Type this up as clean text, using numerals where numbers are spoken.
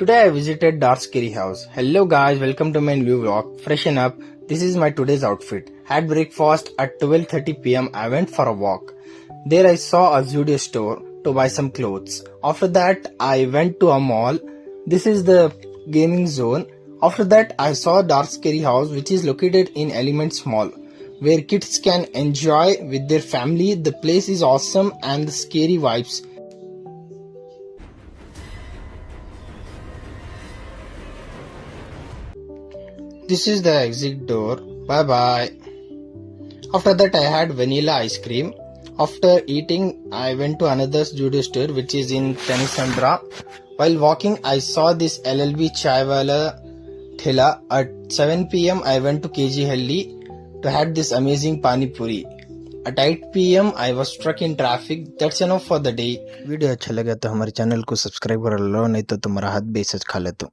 Today I visited Dark Scary House. Hello guys, welcome to my new vlog. Freshen up. This is my today's outfit. Had breakfast at 12:30 p.m. I went for a walk. There I saw a Zudio store to buy some clothes. After that I went to a mall. This is the gaming zone. After that I saw Dark Scary House which is located in Elements Mall where kids can enjoy with their family. The place is awesome and the scary vibes. This is the exit door. Bye bye. After that I had vanilla ice cream. After eating I went to another judo store which is in Tenisandra. While walking I saw this LLB Chaiwala Thela. At 7 p.m. I went to KG Halli to had this amazing Pani Puri. At 8 p.m. I was stuck in traffic. That's enough for the day. Video अच्छा लगा तो हमारे channel को subscribe कर लो, नहीं तो तुम्हारा हाथ बेइज्जत खा ले तो